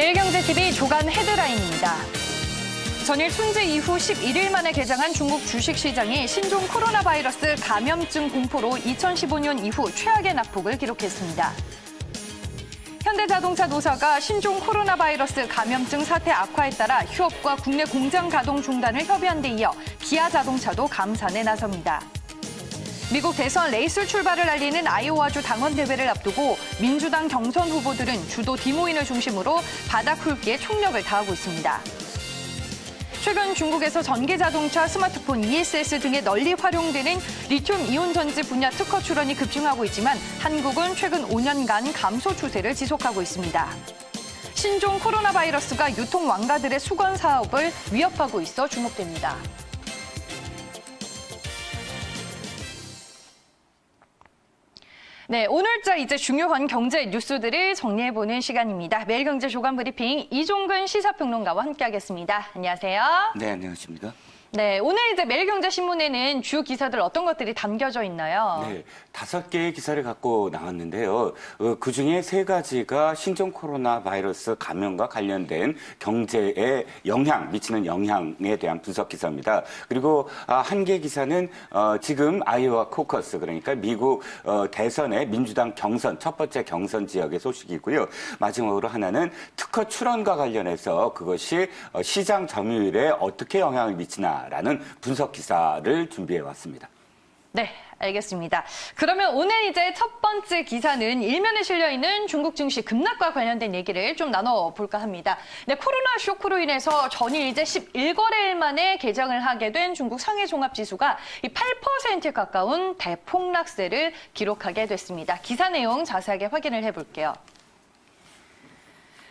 매일경제TV 조간 헤드라인입니다. 전일春제 이후 11일 만에 개장한 중국 주식시장이 신종 코로나 바이러스 감염증 공포로 2015년 이후 최악의 낙폭을 기록했습니다. 현대자동차 노사가 신종 코로나 바이러스 감염증 사태 악화에 따라 휴업과 국내 공장 가동 중단을 협의한 데 이어 기아자동차도 감산에 나섭니다. 미국 대선 레이스 출발을 알리는 아이오와주 당원 대회를 앞두고 민주당 경선 후보들은 주도 디모인을 중심으로 바닥 훑기에 총력을 다하고 있습니다. 최근 중국에서 전기자동차, 스마트폰, ESS 등에 널리 활용되는 리튬 이온 전지 분야 특허 출원이 급증하고 있지만 한국은 최근 5년간 감소 추세를 지속하고 있습니다. 신종 코로나 바이러스가 유통 왕가들의 수건 사업을 위협하고 있어 주목됩니다. 네, 오늘자 이제 중요한 경제 뉴스들을 정리해보는 시간입니다. 매일경제 조간 브리핑 이종근 시사평론가와 함께하겠습니다. 안녕하세요. 네, 안녕하십니까. 네, 오늘 이제 매일경제신문에는 주요 기사들 어떤 것들이 담겨져 있나요? 네, 5개의 기사를 갖고 나왔는데요. 그중에 3가지가 신종 코로나 바이러스 감염과 관련된 경제에 미치는 영향에 대한 분석 기사입니다. 그리고 한 개 기사는 지금 아이오와 코커스, 그러니까 미국 대선의 민주당 경선, 첫 번째 경선 지역의 소식이고요. 마지막으로 하나는 특허 출원과 관련해서 그것이 시장 점유율에 어떻게 영향을 미치나 라는 분석 기사를 준비해 왔습니다. 네, 알겠습니다. 그러면 오늘 이제 첫 번째 기사는 일면에 실려있는 중국 증시 급락과 관련된 얘기를 좀 나눠볼까 합니다. 네, 코로나 쇼크로 인해서 전일 이제 11거래일 만에 개장을 하게 된 중국 상해 종합지수가 8%에 가까운 대폭락세를 기록하게 됐습니다. 기사 내용 자세하게 확인을 해볼게요.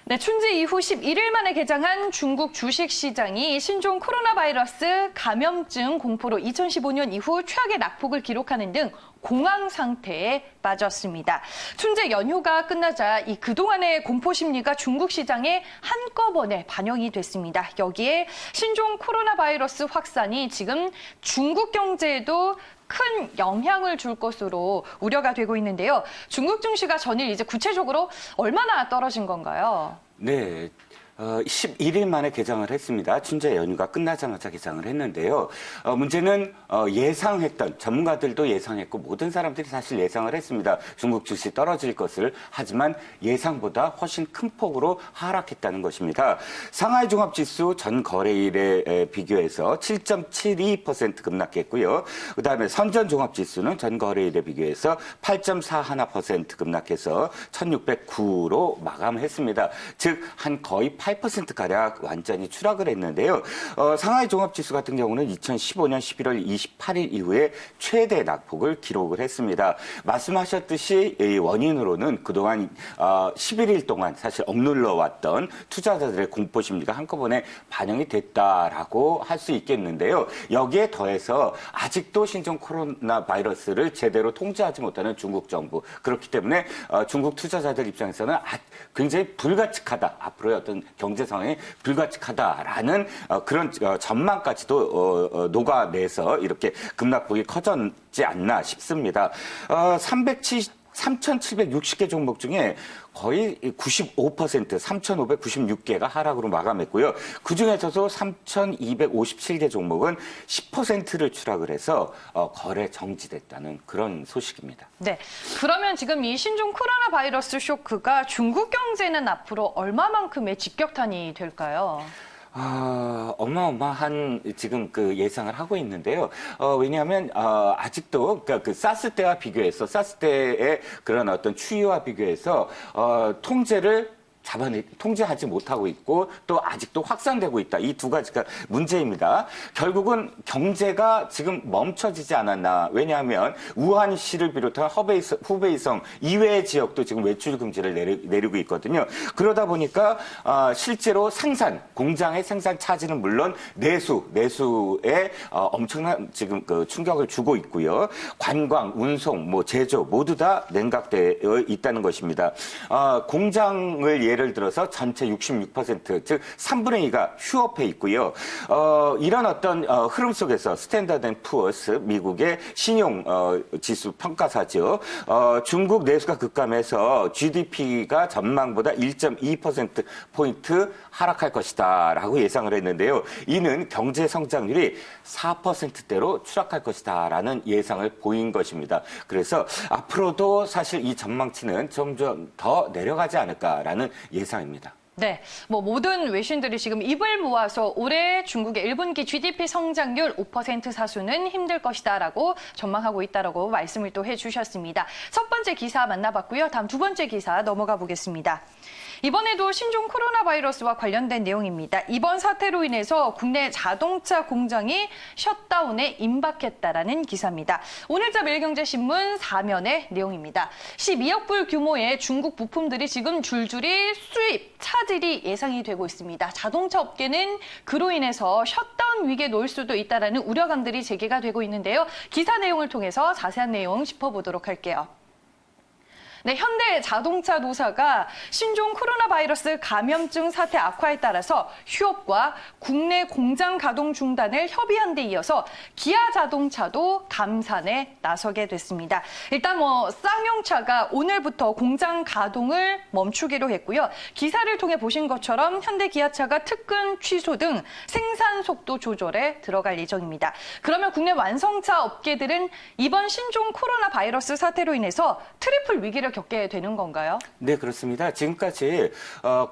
네,春제 이후 11일 만에 개장한 중국 주식시장이 신종 코로나 바이러스 감염증 공포로 2015년 이후 최악의 낙폭을 기록하는 등 공황 상태에 빠졌습니다.春제 연휴가 끝나자 그동안의 공포 심리가 중국 시장에 한꺼번에 반영이 됐습니다. 여기에 신종 코로나 바이러스 확산이 지금 중국 경제에도 큰 영향을 줄 것으로 우려가 되고 있는데요. 중국 증시가 전일 이제 구체적으로 얼마나 떨어진 건가요? 네. 11일 만에 개장을 했습니다.春제 연휴가 끝나자마자 개장을 했는데요. 문제는 예상했던, 전문가들도 예상했고 모든 사람들이 사실 예상을 했습니다. 중국 주식 떨어질 것을. 하지만 예상보다 훨씬 큰 폭으로 하락했다는 것입니다. 상하이 종합지수 전 거래일에 비교해서 7.72% 급락했고요. 그다음에 선전 종합지수는 전 거래일에 비교해서 8.41% 급락해서 1609로 마감했습니다. 즉 한 거의 8%가량 완전히 추락을 했는데요. 상하이 종합지수 같은 경우는 2015년 11월 28일 이후에 최대 낙폭을 기록을 했습니다. 말씀하셨듯이 이 원인으로는 그동안 11일 동안 사실 억눌러 왔던 투자자들의 공포심리가 한꺼번에 반영이 됐다라고 할 수 있겠는데요. 여기에 더해서 아직도 신종 코로나 바이러스를 제대로 통제하지 못하는 중국 정부. 그렇기 때문에 중국 투자자들 입장에서는 굉장히 불가측하다. 앞으로의 어떤 경제 상황이 불가측하다라는 그런 전망까지도 녹아내서 이렇게 급락폭이 커졌지 않나 싶습니다. 3,760개 종목 중에 거의 95%, 3,596개가 하락으로 마감했고요. 그중에서도 3,257개 종목은 10%를 추락을 해서 거래 정지됐다는 그런 소식입니다. 네, 그러면 지금 이 신종 코로나 바이러스 쇼크가 중국 경제는 앞으로 얼마만큼의 직격탄이 될까요? 어마어마한 지금 그 예상을 하고 있는데요. 왜냐하면 아직도 그러니까 그 사스 때와 비교해서 사스 때의 그런 어떤 추이와 비교해서 통제하지 못하고 있고 또 아직도 확산되고 있다. 이 두 가지가 문제입니다. 결국은 경제가 지금 멈춰지지 않았나. 왜냐하면 우한시를 비롯한 후베이성 이외의 지역도 지금 외출 금지를 내리고 있거든요. 그러다 보니까 실제로 공장의 생산 차질은 물론 내수에 엄청난 지금 그 충격을 주고 있고요. 관광, 운송, 제조 모두 다 냉각되어 있다는 것입니다. 공장을 예를 들어서 전체 66%, 즉 3분의 2가 휴업해 있고요. 이런 어떤 흐름 속에서 스탠다드 앤 푸어스, 미국의 신용 지수 평가사죠. 중국 내수가 급감해서 GDP가 전망보다 1.2%포인트 하락할 것이다 라고 예상을 했는데요. 이는 경제 성장률이 4%대로 추락할 것이다 라는 예상을 보인 것입니다. 그래서 앞으로도 사실 이 전망치는 점점 더 내려가지 않을까라는 예상입니다. 네, 뭐 모든 외신들이 지금 입을 모아서 올해 중국의 1분기 GDP 성장률 5% 사수는 힘들 것이다라고 전망하고 있다라고 말씀을 또 해주셨습니다. 첫 번째 기사 만나봤고요. 다음 두 번째 기사 넘어가 보겠습니다. 이번에도 신종 코로나 바이러스와 관련된 내용입니다. 이번 사태로 인해서 국내 자동차 공장이 셧다운에 임박했다라는 기사입니다. 오늘자 매일경제신문 4면의 내용입니다. 12억 불 규모의 중국 부품들이 지금 줄줄이 수입, 차질이 예상이 되고 있습니다. 자동차 업계는 그로 인해서 셧다운 위기에 놓일 수도 있다라는 우려감들이 제기가 되고 있는데요. 기사 내용을 통해서 자세한 내용 짚어보도록 할게요. 네, 현대 자동차 노사가 신종 코로나 바이러스 감염증 사태 악화에 따라서 휴업과 국내 공장 가동 중단을 협의한 데 이어서 기아 자동차도 감산에 나서게 됐습니다. 일단 쌍용차가 오늘부터 공장 가동을 멈추기로 했고요. 기사를 통해 보신 것처럼 현대 기아차가 특근 취소 등 생산 속도 조절에 들어갈 예정입니다. 그러면 국내 완성차 업계들은 이번 신종 코로나 바이러스 사태로 인해서 트리플 위기를 겪게 되는 건가요? 네, 그렇습니다. 지금까지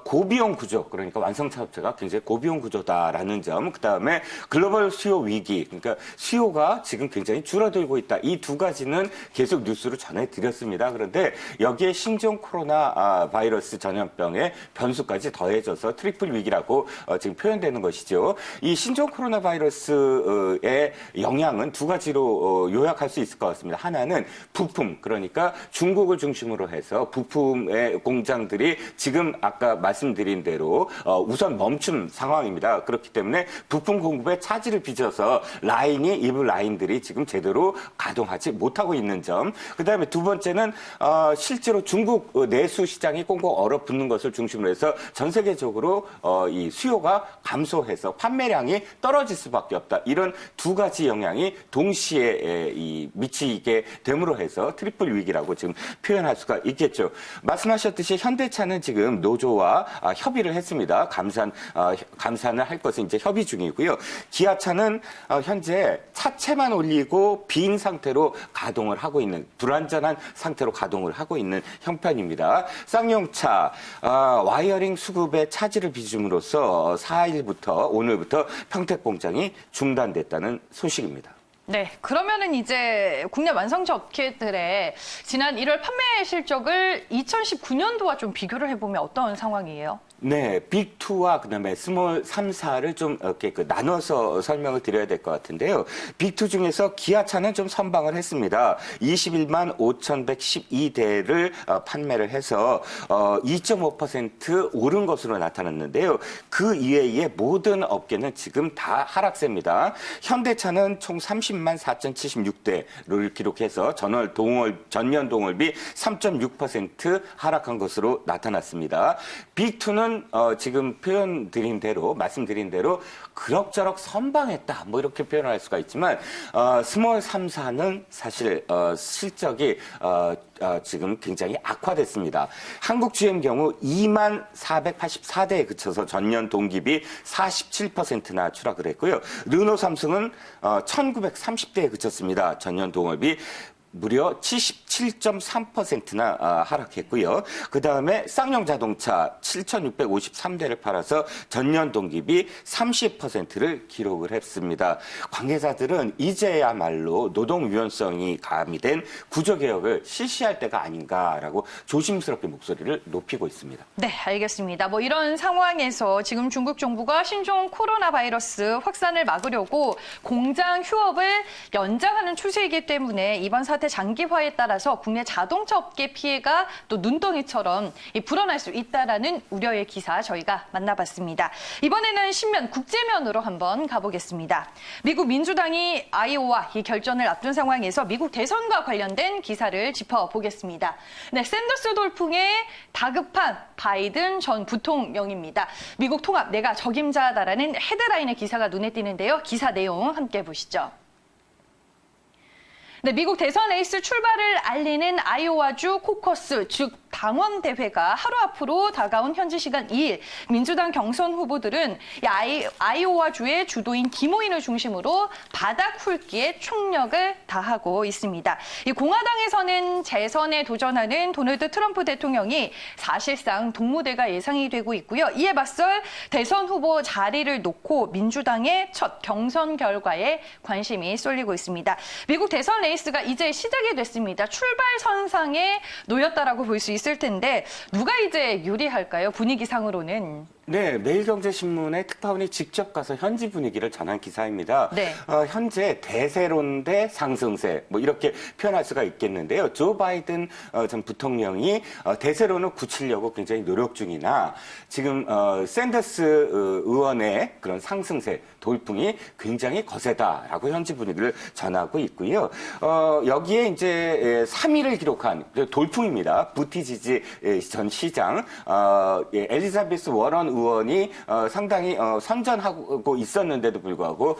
고비용 구조, 그러니까 완성차 업체가 굉장히 고비용 구조다라는 점, 그다음에 글로벌 수요 위기, 그러니까 수요가 지금 굉장히 줄어들고 있다. 이 두 가지는 계속 뉴스로 전해드렸습니다. 그런데 여기에 신종 코로나 바이러스 전염병의 변수까지 더해져서 트리플 위기라고 지금 표현되는 것이죠. 이 신종 코로나 바이러스의 영향은 두 가지로 요약할 수 있을 것 같습니다. 하나는 부품, 그러니까 중국을 중심으로 해서 부품의 공장들이 지금 아까 말씀드린 대로 우선 멈춘 상황입니다. 그렇기 때문에 부품 공급에 차질을 빚어서 일부 라인들이 지금 제대로 가동하지 못하고 있는 점. 그다음에 두 번째는 실제로 중국 내수 시장이 꽁꽁 얼어붙는 것을 중심으로 해서 전 세계적으로 이 수요가 감소해서 판매량이 떨어질 수밖에 없다. 이런 두 가지 영향이 동시에 미치게 됨으로 해서 트리플 위기라고 지금 표현할 수가 있겠죠. 말씀하셨듯이 현대차는 지금 노조와 협의를 했습니다. 감산을 할 것은 이제 협의 중이고요. 기아차는 현재 차체만 올리고 빈 상태로 가동을 하고 있는, 불완전한 상태로 가동을 하고 있는 형편입니다. 쌍용차 와이어링 수급에 차질을 빚음으로써 4일부터 오늘부터 평택 공장이 중단됐다는 소식입니다. 네, 그러면은 이제 국내 완성차 업체들의 지난 1월 판매 실적을 2019년도와 좀 비교를 해보면 어떤 상황이에요? 네, 빅2와 그다음에 스몰 3, 4를 좀 이렇게 나눠서 설명을 드려야 될 것 같은데요. 빅2 중에서 기아차는 좀 선방을 했습니다. 21만 5,112대를 판매를 해서 2.5% 오른 것으로 나타났는데요. 그 이외의 모든 업계는 지금 다 하락세입니다. 현대차는 총 30만 4,076대를 기록해서 전년 동월비 3.6% 하락한 것으로 나타났습니다. 빅2는 지금 말씀드린 대로 그럭저럭 선방했다. 이렇게 표현할 수가 있지만, 스몰 3, 4는 사실, 실적이, 지금 굉장히 악화됐습니다. 한국 GM 경우 2만 484대에 그쳐서 전년 동기비 47%나 추락을 했고요. 르노 삼성은 1930대에 그쳤습니다. 전년 동월비 무려 77.3%나 하락했고요. 그다음에 쌍용 자동차 7,653대를 팔아서 전년 동기비 30%를 기록을 했습니다. 관계자들은 이제야말로 노동 유연성이 가미된 구조개혁을 실시할 때가 아닌가라고 조심스럽게 목소리를 높이고 있습니다. 네, 알겠습니다. 이런 상황에서 지금 중국 정부가 신종 코로나 바이러스 확산을 막으려고 공장 휴업을 연장하는 추세이기 때문에 이번 사태 사태 장기화에 따라서 국내 자동차 업계 피해가 또 눈덩이처럼 불어날 수 있다라는 우려의 기사 저희가 만나봤습니다. 이번에는 신면 국제면으로 한번 가보겠습니다. 미국 민주당이 아이오와 이 결전을 앞둔 상황에서 미국 대선과 관련된 기사를 짚어보겠습니다. 네, 샌더스 돌풍에 다급한 바이든 전 부통령입니다. 미국 통합 내가 적임자다라는 헤드라인의 기사가 눈에 띄는데요. 기사 내용 함께 보시죠. 네, 미국 대선 레이스 출발을 알리는 아이오와주 코커스, 즉 당원 대회가 하루 앞으로 다가온 현지 시간 2일 민주당 경선 후보들은 아이오와주의 주도인 디모인을 중심으로 바닥 훑기에 총력을 다하고 있습니다. 이 공화당에서는 재선에 도전하는 도널드 트럼프 대통령이 사실상 동무대가 예상이 되고 있고요. 이에 맞설 대선 후보 자리를 놓고 민주당의 첫 경선 결과에 관심이 쏠리고 있습니다. 미국 대선 레이스가 이제 시작이 됐습니다. 출발선상에 놓였다라고 볼 수 있을 텐데 누가 이제 유리할까요? 분위기상으로는. 네, 매일경제신문의 특파원이 직접 가서 현지 분위기를 전한 기사입니다. 네. 현재 대세론 대 상승세 뭐 이렇게 표현할 수가 있겠는데요. 조 바이든 전 부통령이 대세론을 굳히려고 굉장히 노력 중이나 지금 샌더스 의원의 그런 상승세 돌풍이 굉장히 거세다라고 현지 분위기를 전하고 있고요. 여기에 이제 3위를 기록한 돌풍입니다. 부티지지 전 시장, 엘리자베스 워런 의원이 상당히 선전하고 있었는데도 불구하고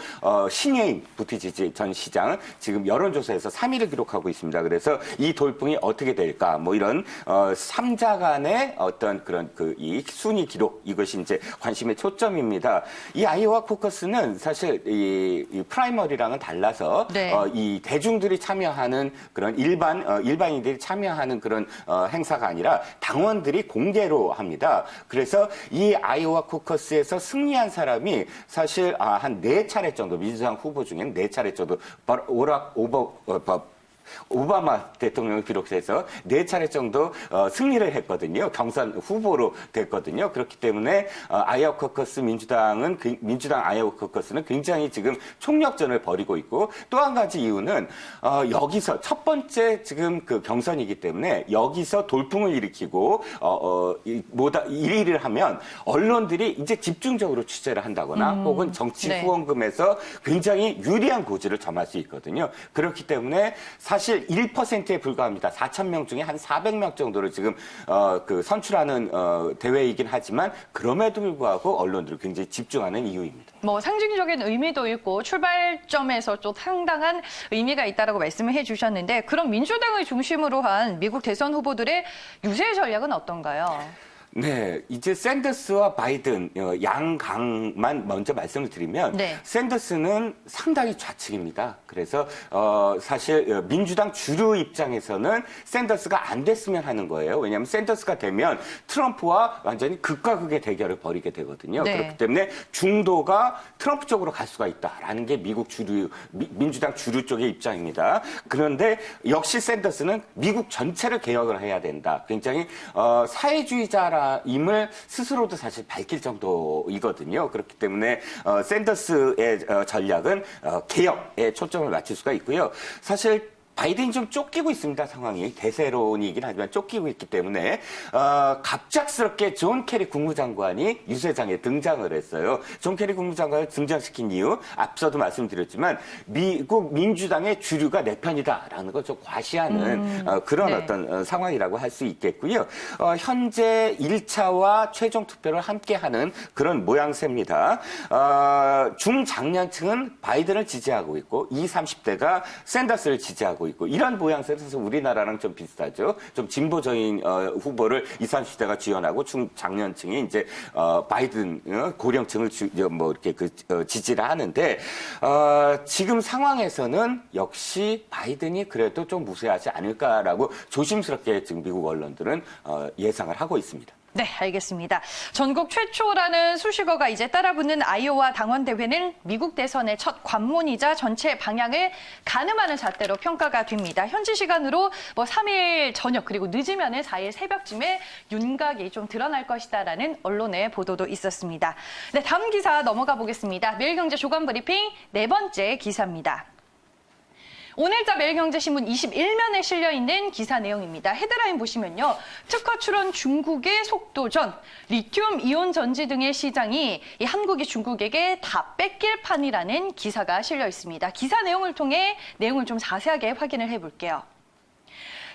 신예인 부티지지 전 시장 지금 여론조사에서 3위를 기록하고 있습니다. 그래서 이 돌풍이 어떻게 될까? 뭐 이런 3자 간의 어떤 그런 이 순위 기록 이것이 이제 관심의 초점입니다. 이 아이오와 코커스는 사실 이 프라이머리랑은 달라서 네. 이 대중들이 참여하는 그런 일반인들이 참여하는 그런 행사가 아니라 당원들이 공개로 합니다. 그래서 이 아이오와 코커스에서 승리한 사람이 사실 한 4차례 정도 민주당 후보 중에는 4차례 정도 오바마 대통령을 비롯해서 4차례 정도 승리를 했거든요. 경선 후보로 됐거든요. 그렇기 때문에 아이오와 코커스 민주당 아이오와 코커스는 굉장히 지금 총력전을 벌이고 있고 또 한 가지 이유는 여기서 첫 번째 지금 그 경선이기 때문에 여기서 돌풍을 일으키고 1위를 하면 언론들이 이제 집중적으로 취재를 한다거나 혹은 정치 네. 후원금에서 굉장히 유리한 고지를 점할 수 있거든요. 그렇기 때문에 사실 1%에 불과합니다. 4,000명 중에 한 400명 정도를 지금 선출하는 대회이긴 하지만 그럼에도 불구하고 언론들이 굉장히 집중하는 이유입니다. 뭐 상징적인 의미도 있고 출발점에서 좀 상당한 의미가 있다라고 말씀을 해주셨는데 그럼 민주당을 중심으로 한 미국 대선 후보들의 유세 전략은 어떤가요? 네, 이제 샌더스와 바이든 양강만 먼저 말씀을 드리면 네. 샌더스는 상당히 좌측입니다. 그래서 사실 민주당 주류 입장에서는 샌더스가 안 됐으면 하는 거예요. 왜냐하면 샌더스가 되면 트럼프와 완전히 극과 극의 대결을 벌이게 되거든요. 네. 그렇기 때문에 중도가 트럼프 쪽으로 갈 수가 있다라는 게 미국 민주당 주류 쪽의 입장입니다. 그런데 역시 샌더스는 미국 전체를 개혁을 해야 된다. 굉장히 사회주의자라 임을 스스로도 사실 밝힐 정도이거든요. 그렇기 때문에 샌더스의 전략은 개혁에 초점을 맞출 수가 있고요. 사실 바이든이 좀 쫓기고 있습니다, 상황이. 대세론이긴 하지만 쫓기고 있기 때문에 갑작스럽게 존 케리 국무장관이 유세장에 등장을 했어요. 존 케리 국무장관을 등장시킨 이유 앞서도 말씀드렸지만 미국 민주당의 주류가 내 편이다라는 걸 좀 과시하는 그런 네. 어떤 상황이라고 할 수 있겠고요. 현재 1차와 최종 투표를 함께하는 그런 모양새입니다. 중장년층은 바이든을 지지하고 있고 20, 30대가 샌더스를 지지하고 있고 이런 모양새에서 우리나라랑 좀 비슷하죠. 좀 진보적인 후보를 20, 30대가 지원하고 중장년층이 이제 바이든 고령층을 이렇게 지지를 하는데 지금 상황에서는 역시 바이든이 그래도 좀 무세하지 않을까라고 조심스럽게 지금 미국 언론들은 예상을 하고 있습니다. 네, 알겠습니다. 전국 최초라는 수식어가 이제 따라붙는 아이오와 당원 대회는 미국 대선의 첫 관문이자 전체 방향을 가늠하는 잣대로 평가가 됩니다. 현지 시간으로 3일 저녁 그리고 늦으면 4일 새벽쯤에 윤곽이 좀 드러날 것이다라는 언론의 보도도 있었습니다. 네, 다음 기사 넘어가 보겠습니다. 매일경제 조간 브리핑 네 번째 기사입니다. 오늘자 매일경제신문 21면에 실려있는 기사 내용입니다. 헤드라인 보시면요. 특허 출원 중국의 속도전, 리튬 이온 전지 등의 시장이 한국이 중국에게 다 뺏길 판이라는 기사가 실려 있습니다. 기사 내용을 통해 내용을 좀 자세하게 확인을 해볼게요.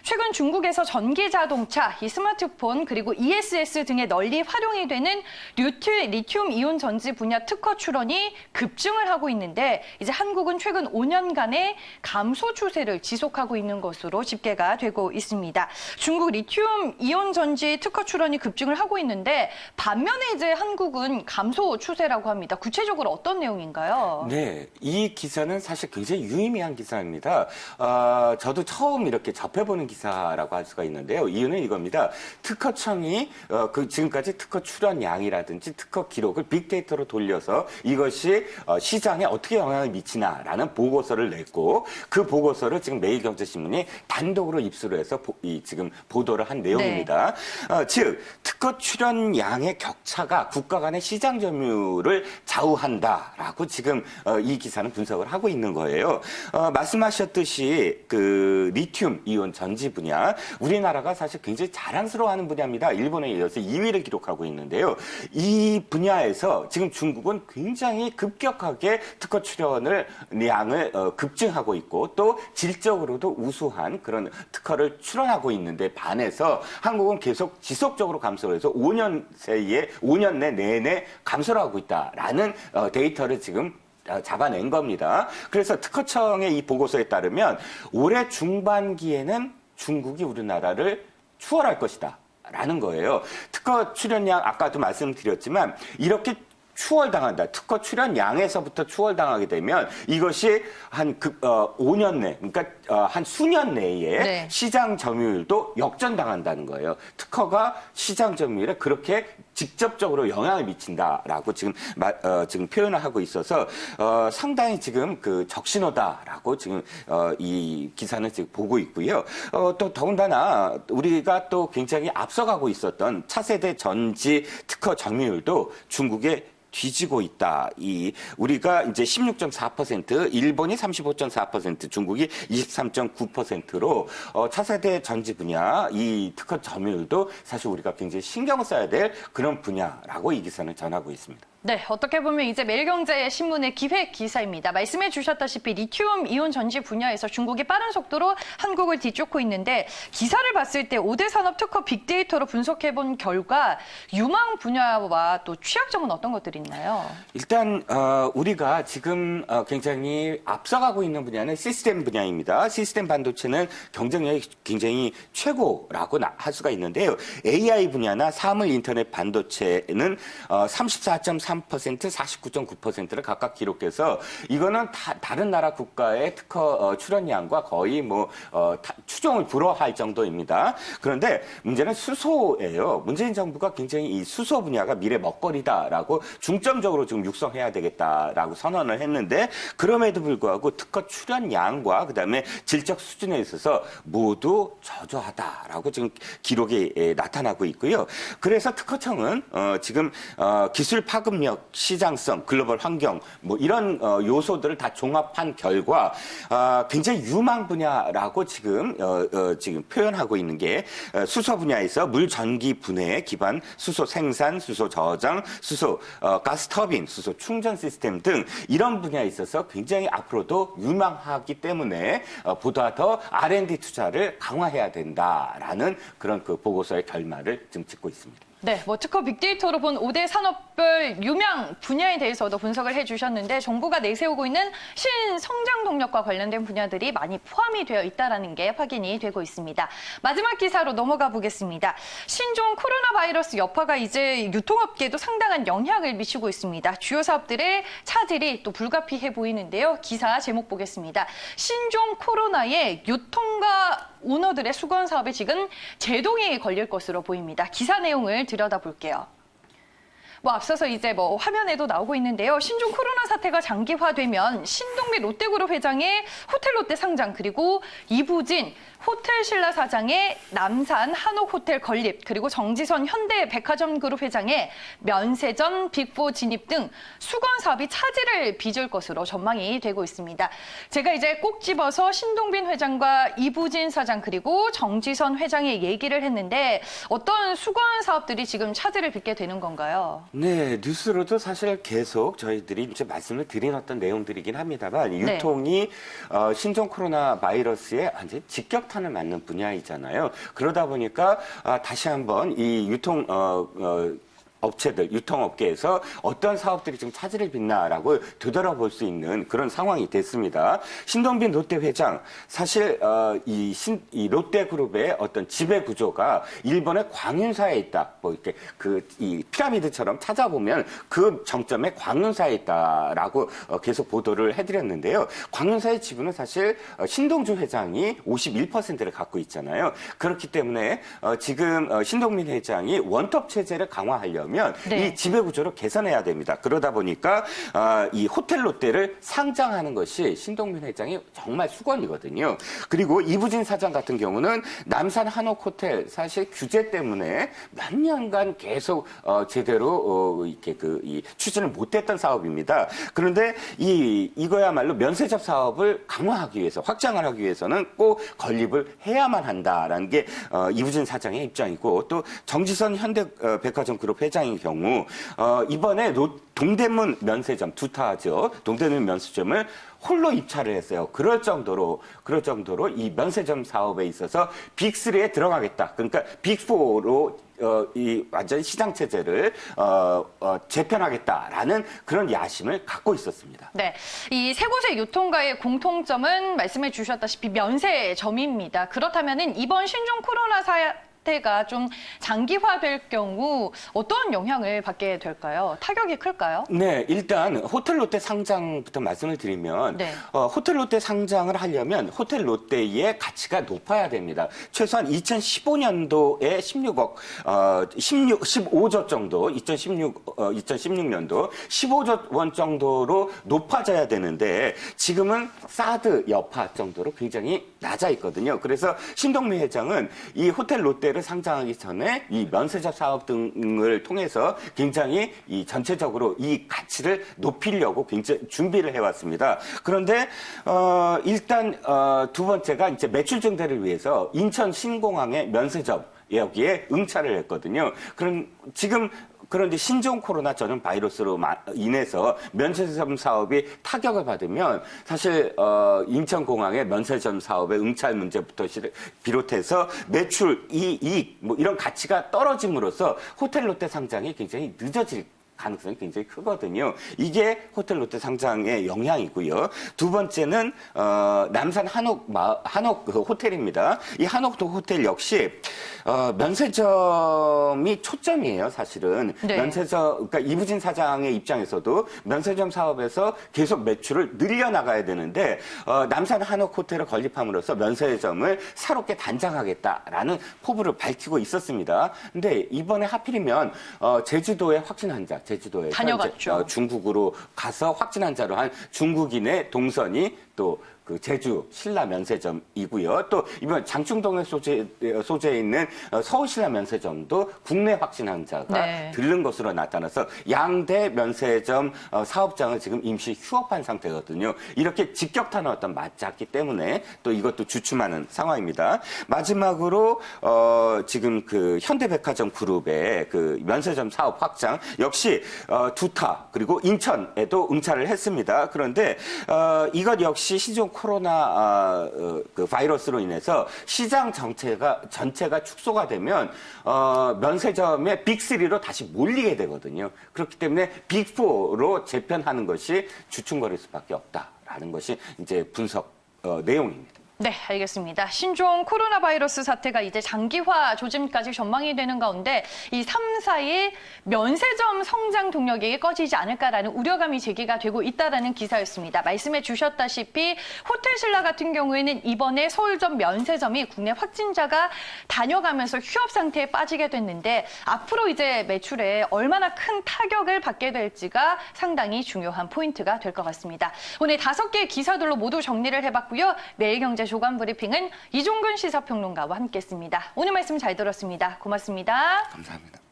최근 중국에서 전기 자동차, 스마트폰 그리고 ESS 등에 널리 활용이 되는 리튬 이온 전지 분야 특허 출원이 급증을 하고 있는데 이제 한국은 최근 5년간의 감소 추세를 지속하고 있는 것으로 집계가 되고 있습니다. 중국 리튬 이온 전지 특허 출원이 급증을 하고 있는데 반면에 이제 한국은 감소 추세라고 합니다. 구체적으로 어떤 내용인가요? 네, 이 기사는 사실 굉장히 유의미한 기사입니다. 저도 처음 이렇게 접해보는 기사라고 할 수가 있는데요. 이유는 이겁니다. 특허청이 지금까지 특허 출원량이라든지 특허 기록을 빅데이터로 돌려서 이것이 시장에 어떻게 영향을 미치나라는 보고서를 냈고 그 보고서를 지금 매일경제신문이 단독으로 입수를 해서 지금 보도를 한 내용입니다. 네. 즉 특허 출원량의 격차가 국가 간의 시장 점유율을 좌우한다라고 지금 이 기사는 분석을 하고 있는 거예요. 말씀하셨듯이 그 리튬 이온 전지 분야, 우리나라가 사실 굉장히 자랑스러워하는 분야입니다. 일본에 이어서 2위를 기록하고 있는데요. 이 분야에서 지금 중국은 굉장히 급격하게 특허 출원을 량을 급증하고 있고 또 질적으로도 우수한 그런 특허를 출원하고 있는데 반해서 한국은 계속 지속적으로 감소를 해서 5년 내내 감소를 하고 있다라는 데이터를 지금 잡아낸 겁니다. 그래서 특허청의 이 보고서에 따르면 올해 중반기에는 중국이 우리나라를 추월할 것이다 라는 거예요. 특허 출원량 아까도 말씀드렸지만 이렇게 추월당한다. 특허 출원량에서부터 추월당하게 되면 이것이 한 5년 내, 그러니까 한 수년 내에 네. 시장 점유율도 역전당한다는 거예요. 특허가 시장 점유율에 그렇게 직접적으로 영향을 미친다라고 지금 표현을 하고 있어서 상당히 지금 그 적신호다라고 지금 이 기사는 지금 보고 있고요. 또 더군다나 우리가 또 굉장히 앞서가고 있었던 차세대 전지 특허 점유율도 중국의 뒤지고 있다. 우리가 이제 16.4%, 일본이 35.4%, 중국이 23.9%로 차세대 전지 분야 이 특허 점유율도 사실 우리가 굉장히 신경을 써야 될 그런 분야라고 이 기사는 전하고 있습니다. 네, 어떻게 보면 이제 매일경제신문의 기획 기사입니다. 말씀해 주셨다시피 리튬 이온 전지 분야에서 중국이 빠른 속도로 한국을 뒤쫓고 있는데 기사를 봤을 때 5대 산업 특허 빅데이터로 분석해 본 결과 유망 분야와 또 취약점은 어떤 것들이 있나요? 일단 우리가 지금 굉장히 앞서가고 있는 분야는 시스템 분야입니다. 시스템 반도체는 경쟁력이 굉장히 최고라고 할 수가 있는데요. AI 분야나 사물 인터넷 반도체는 34.3% 49.9%를 각각 기록해서 이거는 다른 나라 국가의 특허 출원량과 거의 추종을 불허할 정도입니다. 그런데 문제는 수소예요. 문재인 정부가 굉장히 이 수소 분야가 미래 먹거리다라고 중점적으로 지금 육성해야 되겠다라고 선언을 했는데 그럼에도 불구하고 특허 출원량과 그다음에 질적 수준에 있어서 모두 저조하다라고 지금 기록이 나타나고 있고요. 그래서 특허청은 지금 기술 파급력, 시장성, 글로벌 환경 이런 요소들을 다 종합한 결과 굉장히 유망 분야라고 지금 표현하고 있는 게 수소 분야에서 물 전기 분해 기반 수소 생산, 수소 저장, 수소 가스 터빈, 수소 충전 시스템 등 이런 분야에 있어서 굉장히 앞으로도 유망하기 때문에 보다 더 R&D 투자를 강화해야 된다라는 그런 그 보고서의 결말을 지금 짓고 있습니다. 네, 특허 빅데이터로 본 5대 산업별 유명 분야에 대해서도 분석을 해주셨는데 정부가 내세우고 있는 신성장 동력과 관련된 분야들이 많이 포함이 되어 있다는 게 확인이 되고 있습니다. 마지막 기사로 넘어가 보겠습니다. 신종 코로나 바이러스 여파가 이제 유통업계에도 상당한 영향을 미치고 있습니다. 주요 사업들의 차질이 또 불가피해 보이는데요. 기사 제목 보겠습니다. 신종 코로나의 유통과 오너들의 수건 사업에 지금 제동이 걸릴 것으로 보입니다. 기사 내용을 들여다볼게요. 뭐 앞서서 이제 뭐 화면에도 나오고 있는데요. 신종 코로나 사태가 장기화되면 신동빈 롯데그룹 회장의 호텔롯데 상장 그리고 이부진 호텔신라 사장의 남산 한옥호텔 건립 그리고 정지선 현대백화점그룹 회장의 면세점 빅4 진입 등 수건 사업이 차질을 빚을 것으로 전망이 되고 있습니다. 제가 이제 꼭 집어서 신동빈 회장과 이부진 사장 그리고 정지선 회장의 얘기를 했는데 어떤 수건 사업들이 지금 차질을 빚게 되는 건가요? 네, 뉴스로도 사실 계속 저희들이 이제 말씀을 드린 어떤 내용들이긴 합니다만 유통이 신종 코로나 바이러스에 완전 직격탄을 맞는 분야이잖아요. 그러다 보니까 다시 한번 이 유통 업체들, 유통업계에서 어떤 사업들이 지금 차질을 빚나라고 되돌아볼 수 있는 그런 상황이 됐습니다. 신동빈 롯데 회장, 사실 이 롯데그룹의 어떤 지배 구조가 일본의 광윤사에 있다. 뭐 이렇게 이 피라미드처럼 찾아보면 그 정점에 광윤사에 있다라고 계속 보도를 해드렸는데요. 광윤사의 지분은 사실 신동주 회장이 51%를 갖고 있잖아요. 그렇기 때문에 지금 신동빈 회장이 원톱 체제를 강화하려면 네. 이 지배 구조를 개선해야 됩니다. 그러다 보니까 이 호텔 롯데를 상장하는 것이 신동빈 회장이 정말 수건이거든요. 그리고 이부진 사장 같은 경우는 남산 한옥 호텔 사실 규제 때문에 몇 년간 계속 제대로 이렇게 이 추진을 못했던 사업입니다. 그런데 이거야말로 면세점 사업을 강화하기 위해서 확장을 하기 위해서는 꼭 건립을 해야만 한다라는 게 이부진 사장의 입장이고 또 정지선 현대백화점 그룹 회장인 경우 이번에 동대문 면세점 두타죠. 동대문 면세점을 홀로 입찰을 했어요. 그럴 정도로 이 면세점 사업에 있어서 빅3에 들어가겠다. 그러니까 빅4로 이 완전 시장 체제를 재편하겠다라는 그런 야심을 갖고 있었습니다. 네, 이 세 곳의 유통가의 공통점은 말씀해 주셨다시피 면세점입니다. 그렇다면은 이번 신종 코로나 사태가 좀 장기화될 경우 어떤 영향을 받게 될까요? 타격이 클까요? 네, 일단 호텔 롯데 상장부터 말씀을 드리면 네. 호텔 롯데 상장을 하려면 호텔 롯데의 가치가 높아야 됩니다. 최소한 2015년도에 15조 정도, 2016년도 15조 원 정도로 높아져야 되는데 지금은 사드 여파 정도로 굉장히 낮아 있거든요. 그래서 신동빈 회장은 이 호텔 롯데를 상장하기 전에 이 면세점 사업 등을 통해서 굉장히 이 전체적으로 이 가치를 높이려고 굉장히 준비를 해왔습니다. 그런데 일단 두 번째가 이제 매출 증대를 위해서 인천 신공항의 면세점 여기에 응찰을 했거든요. 그런데 신종 코로나 전염 바이러스로 인해서 면세점 사업이 타격을 받으면 사실 인천공항의 면세점 사업의 응찰 문제부터 비롯해서 매출, 이익 뭐 이런 가치가 떨어짐으로써 호텔 롯데 상장이 굉장히 늦어질 가능성이 굉장히 크거든요. 이게 호텔 롯데 상장의 영향이고요. 두 번째는 남산 한옥 호텔입니다. 이 한옥 호텔 역시 면세점이 초점이에요, 사실은. 네. 그러니까 이부진 사장의 입장에서도 면세점 사업에서 계속 매출을 늘려나가야 되는데 남산 한옥 호텔을 건립함으로써 면세점을 새롭게 단장하겠다라는 포부를 밝히고 있었습니다. 근데 이번에 하필이면 제주도에 확진 환자, 제주도에서 다녀갔죠. 중국으로 가서 확진 환자로 한 중국인의 동선이 또 그 제주 신라 면세점이고요. 또 이번 장충동에 소재에 있는 서울 신라 면세점도 국내 확진 환자가 들른 것으로 나타나서 양대 면세점 사업장을 지금 임시 휴업한 상태거든요. 이렇게 직격탄을 맞았기 때문에 또 이것도 주춤하는 상황입니다. 마지막으로 지금 그 현대백화점 그룹의 그 면세점 사업 확장 역시 두타 그리고 인천에도 응찰을 했습니다. 그런데 이것 역시 신종 코로나 그 바이러스로 인해서 시장 전체가 축소가 되면 면세점의 빅3로 다시 몰리게 되거든요. 그렇기 때문에 빅4로 재편하는 것이 주춤거릴 수밖에 없다라는 것이 이제 분석 내용입니다. 네, 알겠습니다. 신종 코로나 바이러스 사태가 이제 장기화 조짐까지 전망이 되는 가운데 이 3, 4일 면세점 성장 동력이 꺼지지 않을까라는 우려감이 제기가 되고 있다라는 기사였습니다. 말씀해 주셨다시피 호텔 신라 같은 경우에는 이번에 서울점 면세점이 국내 확진자가 다녀가면서 휴업 상태에 빠지게 됐는데 앞으로 이제 매출에 얼마나 큰 타격을 받게 될지가 상당히 중요한 포인트가 될 것 같습니다. 오늘 5개의 기사들로 모두 정리를 해봤고요. 매일경제 조간 브리핑은 이종근 시사평론가와 함께했습니다. 오늘 말씀 잘 들었습니다. 고맙습니다. 감사합니다.